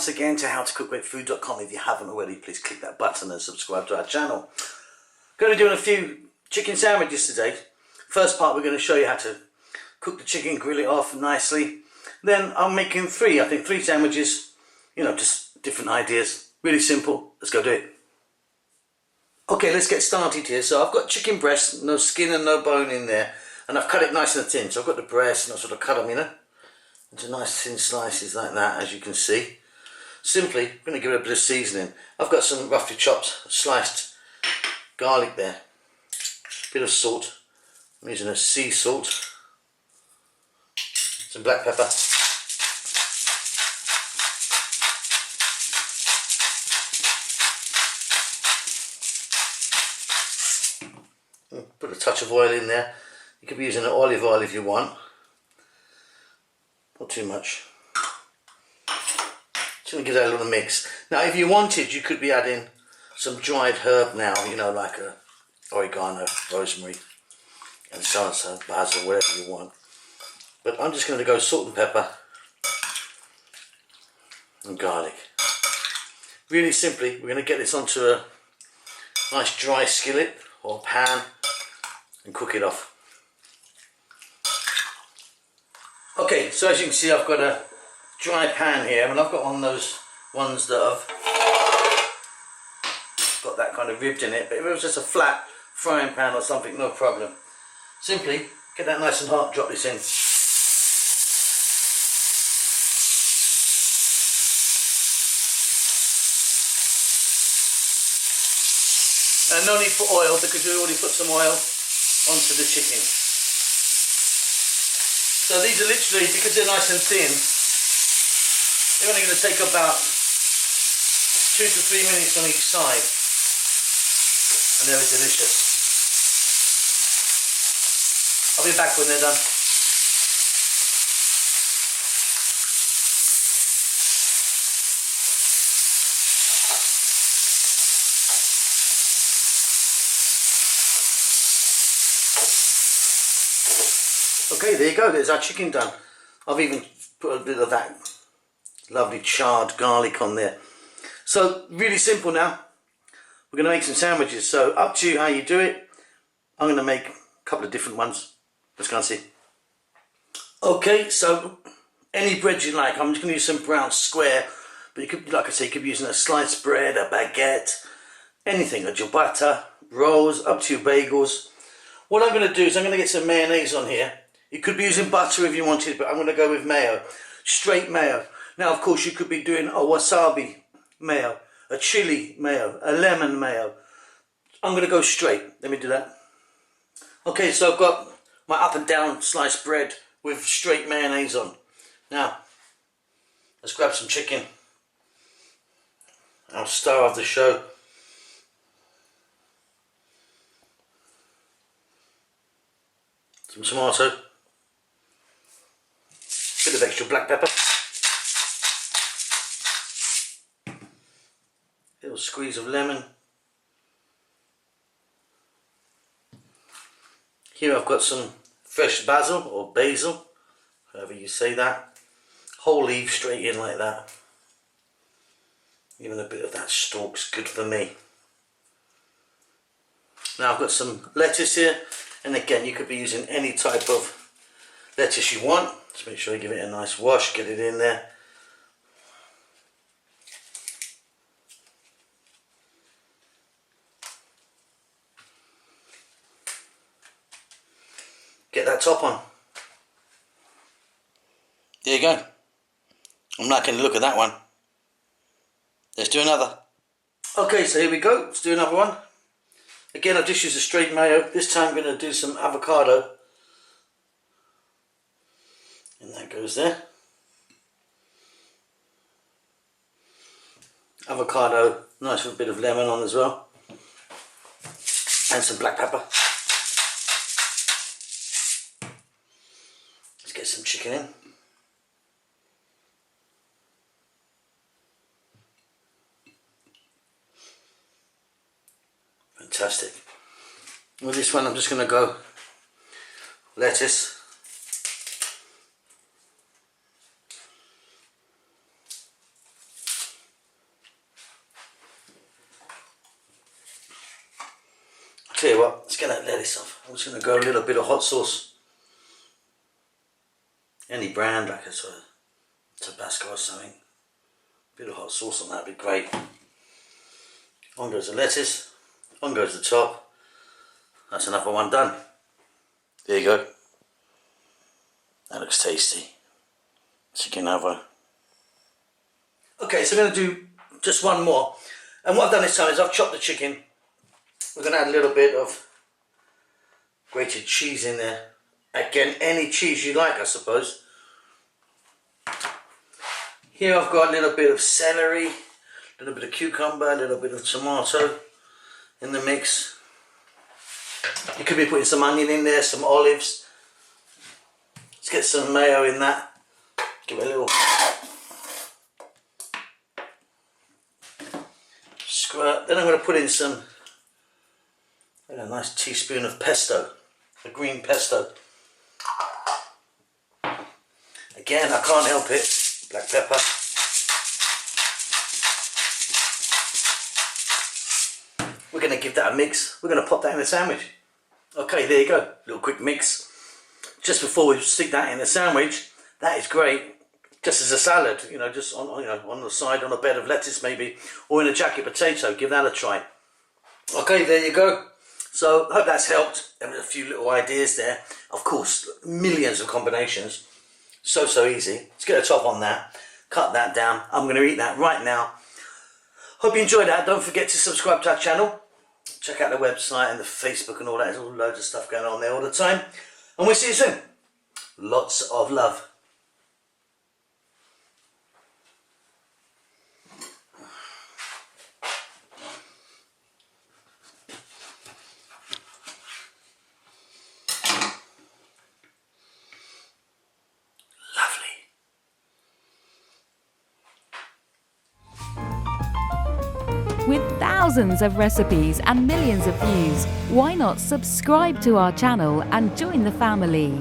once again to howtocookwithfood.com. If you haven't already, please click that button and subscribe to our channel. Going to be doing a few chicken sandwiches today. First part, we're going to show you how to cook the chicken, grill it off nicely. Then I'm making three sandwiches, you know, just different ideas. Really simple. Let's go do it. Okay, let's get started here. So I've got chicken breast, no skin and no bone in there, and I've cut it nice and thin. So I've got the breast and I sort of cut them, you know, into nice thin slices like that, as you can see. Simply, I'm going to give it a bit of seasoning. I've got some roughly chopped, sliced garlic there, a bit of salt. I'm using a sea salt, some black pepper, put a touch of oil in there. You could be using olive oil if you want, not too much. Just going to give that a little mix. Now if you wanted, you could be adding some dried herb now, you know, like a oregano, rosemary and so on, so basil, whatever you want. But I'm just going to go salt and pepper and garlic. Really simply, we're going to get this onto a nice dry skillet or pan and cook it off. Okay, so as you can see, I've got a dry pan here, and I've got one of those ones that have got that kind of ribbed in it. But if it was just a flat frying pan or something, no problem. Simply get that nice and hot, drop this in. And no need for oil because we already put some oil onto the chicken. So these are literally, because they're nice and thin, they're only going to take about 2 to 3 minutes on each side, and they're delicious. I'll be back when they're done. Okay, there you go, there's our chicken done. I've even put a bit of that lovely charred garlic on there. So really simple now. We're going to make some sandwiches, so up to you how you do it. I'm going to make a couple of different ones. Let's go and see. Okay, so any bread you like. I'm just going to use some brown square, but you could, like I say, you could be using a sliced bread, a baguette, anything, a ciabatta, rolls, up to your bagels. What I'm going to do is I'm going to get some mayonnaise on here. You could be using butter if you wanted, but I'm going to go with mayo, straight mayo. Now, of course, you could be doing a wasabi mayo, a chili mayo, a lemon mayo. I'm going to go straight. Let me do that. Okay, so I've got my up and down sliced bread with straight mayonnaise on. Now, let's grab some chicken. Our star of the show. Some tomato. Bit of extra black pepper. Little squeeze of lemon. Here I've got some fresh basil or basil, however you say that. Whole leaf straight in like that. Even a bit of that stalk's good for me. Now I've got some lettuce here, and again you could be using any type of lettuce you want. Just make sure you give it a nice wash, get it in there. Get that top on. There you go. I'm liking the look of that one. Let's do another. Okay, so here we go. Let's do another one. Again, I've just used a straight mayo. This time I'm going to do some avocado. And that goes there. Avocado, nice with a bit of lemon on as well. And some black pepper. Let's get some chicken in. Fantastic. With this one I'm just going to go lettuce, tell you what, let's get that lettuce off. I'm just going to go a little bit of hot sauce. Any brand, like a sort of Tabasco or something. A bit of hot sauce on that would be great. On goes the lettuce. On goes the top. That's another one done. There you go. That looks tasty. Chicken over. Okay, so I'm going to do just one more. And what I've done this time is I've chopped the chicken. We're going to add a little bit of grated cheese in there. Again, any cheese you like, I suppose. Here I've got a little bit of celery, a little bit of cucumber, a little bit of tomato in the mix. You could be putting some onion in there, some olives. Let's get some mayo in that. Give it a little squirt. Then I'm going to put in a nice teaspoon of pesto, a green pesto. Again, I can't help it. Black pepper. We're going to give that a mix. We're going to pop that in the sandwich. Okay, there you go. Little quick mix. Just before we stick that in the sandwich, that is great. Just as a salad, you know, just on the side, on a bed of lettuce maybe, or in a jacket potato. Give that a try. Okay, there you go. So I hope that's helped. There were a few little ideas there. Of course, millions of combinations. So easy. Let's get a top on that. Cut that down. I'm going to eat that right now. Hope you enjoyed that. Don't forget to subscribe to our channel. Check out the website and the Facebook and all that. There's all loads of stuff going on there all the time. And we'll see you soon. Lots of love. With thousands of recipes and millions of views, why not subscribe to our channel and join the family?